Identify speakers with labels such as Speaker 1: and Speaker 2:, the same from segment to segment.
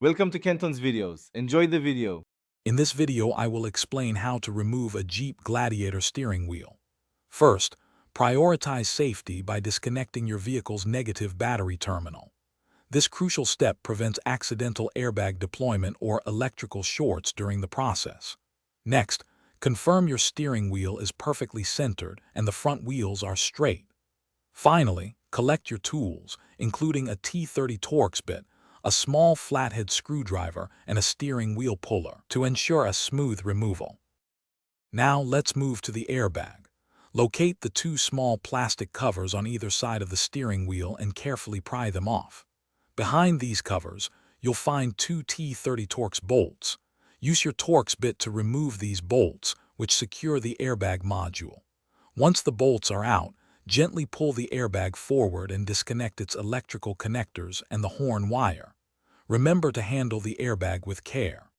Speaker 1: Welcome to Kenton's videos. Enjoy the video.
Speaker 2: In this video, I will explain how to remove a Jeep Gladiator steering wheel. First, prioritize safety by disconnecting your vehicle's negative battery terminal. This crucial step prevents accidental airbag deployment or electrical shorts during the process. Next, confirm your steering wheel is perfectly centered and the front wheels are straight. Finally, collect your tools, including a T30 Torx bit, a small flathead screwdriver, and a steering wheel puller to ensure a smooth removal. Now let's move to the airbag. Locate the two small plastic covers on either side of the steering wheel and carefully pry them off. Behind these covers, you'll find two T30 Torx bolts. Use your Torx bit to remove these bolts, which secure the airbag module. Once the bolts are out, gently pull the airbag forward and disconnect its electrical connectors and the horn wire. Remember to handle the airbag with care.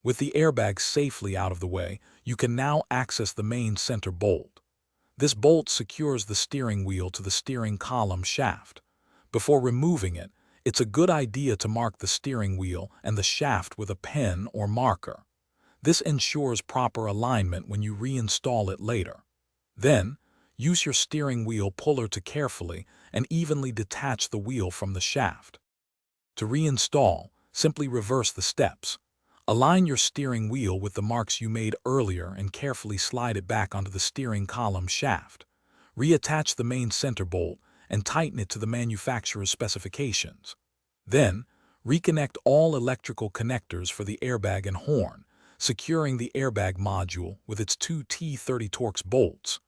Speaker 2: With the airbag safely out of the way, you can now access the main center bolt. This bolt secures the steering wheel to the steering column shaft. Before removing it, it's a good idea to mark the steering wheel and the shaft with a pen or marker. This ensures proper alignment when you reinstall it later. Then, use your steering wheel puller to carefully and evenly detach the wheel from the shaft. To reinstall, simply reverse the steps. Align your steering wheel with the marks you made earlier and carefully slide it back onto the steering column shaft. Reattach the main center bolt and tighten it to the manufacturer's specifications. Then, reconnect all electrical connectors for the airbag and horn, securing the airbag module with its two T30 Torx bolts.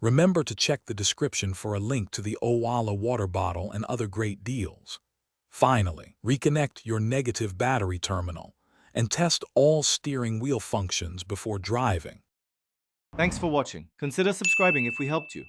Speaker 2: Remember to check the description for a link to the Owala water bottle and other great deals. Finally, reconnect your negative battery terminal and test all steering wheel functions before driving.
Speaker 1: Thanks for watching. Consider subscribing if we helped you.